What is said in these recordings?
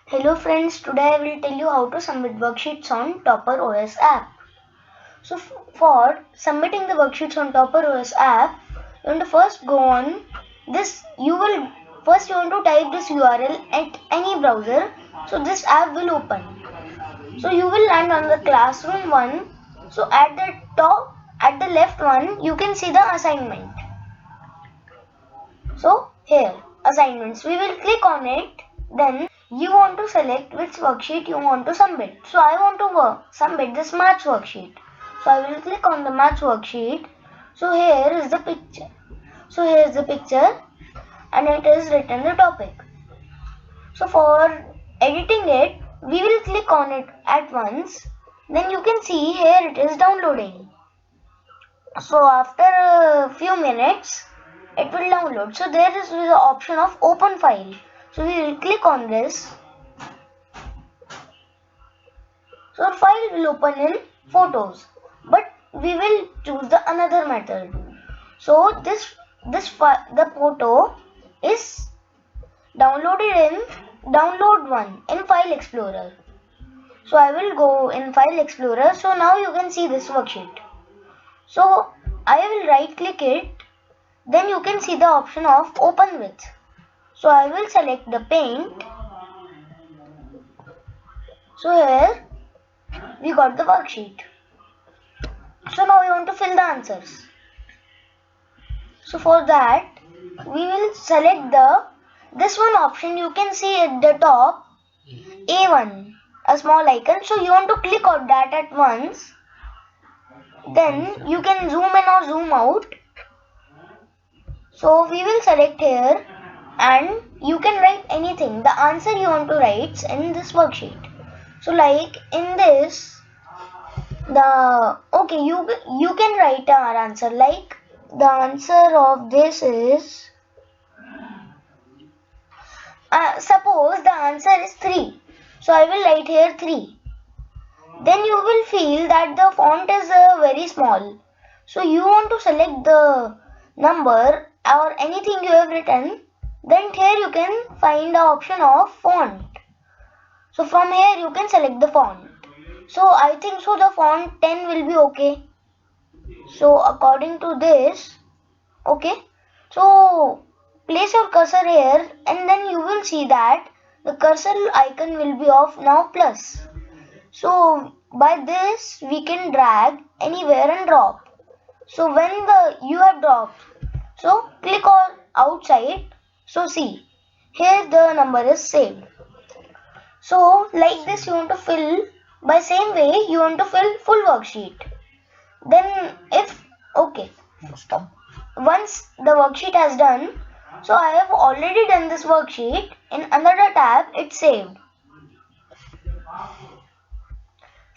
Hello friends, today I will tell you how to submit worksheets on Toppr OS app. So for submitting the worksheets on Toppr OS app, you want to first go on this, you want to type this URL at any browser, so this app will open. So you will land on the classroom one, so at the top, at the left one, you can see the assignment. So here, assignments, we will click on it, then you want to select which worksheet you want to submit. So I want to submit this maths worksheet. So I will click on the maths worksheet. So here is the picture. So here is the picture and it is written the topic. So for editing it, we will click on it at once. Then you can see here it is downloading. So after a few minutes, it will download. So there is the option of open file. So we will click on this. So file will open in photos, but we will choose the another method. So the photo is downloaded in download one in File Explorer. So I will go in File Explorer. So now you can see this worksheet. So I will right click it. Then you can see the option of open with. So I will select the paint. So here we got the worksheet. So now we want to fill the answers. So for that we will select this one option. You can see at the top A1, a small icon. So you want to click on that at once. Then you can zoom in or zoom out. So we will select here and you can write anything, the answer you want to write in this worksheet. So like in this, you can write our answer, like the answer of this is, suppose the answer is 3. So I will write here 3. Then you will feel that the font is very small. So you want to select the number or anything you have written. Then here you can find the option of font. So from here you can select the font. So I think so the font 10 will be okay. So according to this, okay. So place your cursor here and then you will see that the cursor icon will be of now plus. So by this we can drag anywhere and drop. So when you have dropped, so click on outside. So see, here the number is saved. So like this you want to fill, by same way you want to fill full worksheet. Then once the worksheet has done, so I have already done this worksheet. In another tab it's saved.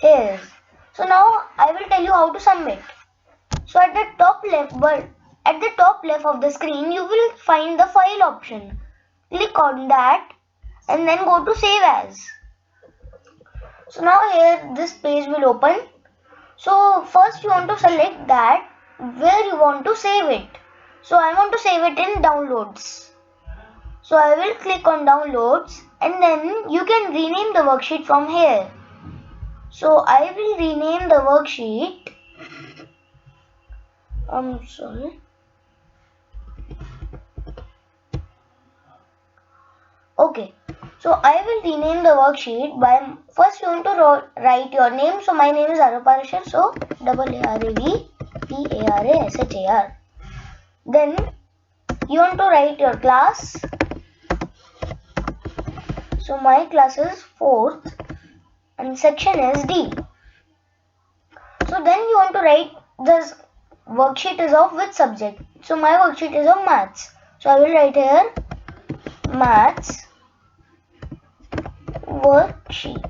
Here. So now I will tell you how to submit. So at the top left of the screen you will find the file option. Click on that and then go to save as. So now here this page will open. So first you want to select that where you want to save it. So I want to save it in downloads. So I will click on downloads and then you can rename the worksheet from here. So I will rename the worksheet. Okay, so I will rename the worksheet by, first you want to write your name. So my name is Araparashar, so AARAPARASHAR. Then you want to write your class. So my class is 4th and section is D. So then you want to write this worksheet is of which subject. So my worksheet is of maths. So I will write here maths worksheet.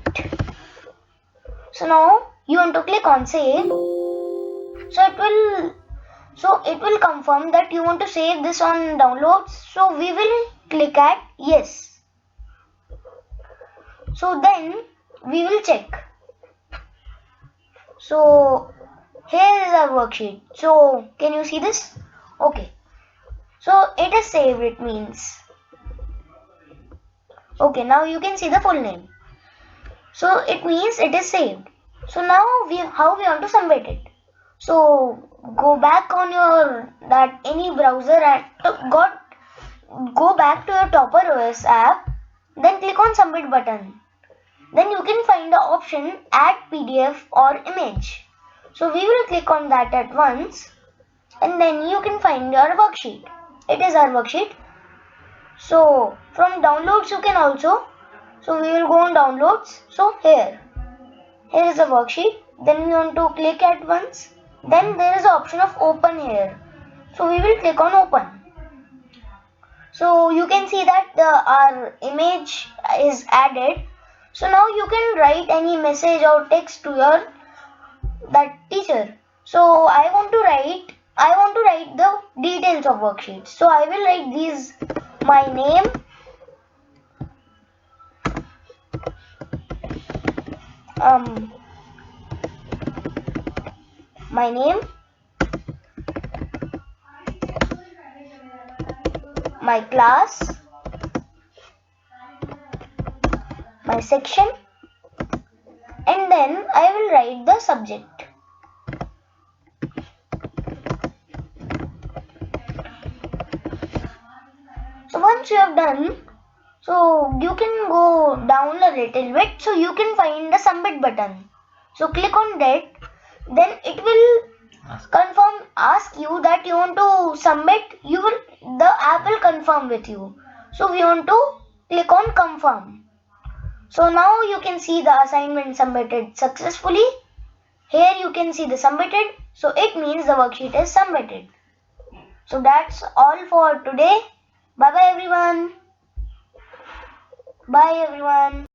So now you want to click on save. So it will confirm that you want to save this on downloads. So we will click at yes. So then we will check. So here is our worksheet. So can you see this? Okay. So it is saved, it means. Okay, now you can see the full name. So it means it is saved. So now how we want to submit it. So go back on your that any browser and go back to your Toppr OS app. Then click on submit button. Then you can find the option add PDF or image. So we will click on that at once, and then you can find your worksheet. It is our worksheet. So from downloads you can also. So we will go on downloads. So here is a worksheet. Then we want to click at once. Then there is the option of open here. So we will click on open. So you can see that our image is added. So now you can write any message or text to your that teacher. So I want to write the details of worksheets. So I will write these: my name, um, my name, my class, my section, and then I will write the subject. So once you have done, so you can go down a little bit, so you can find the submit button. So click on that, then it will ask you that you want to submit. The app will confirm with you. So we want to click on confirm. So now you can see the assignment submitted successfully. Here you can see the submitted. So it means the worksheet is submitted. So that's all for today. Bye bye everyone. Bye everyone.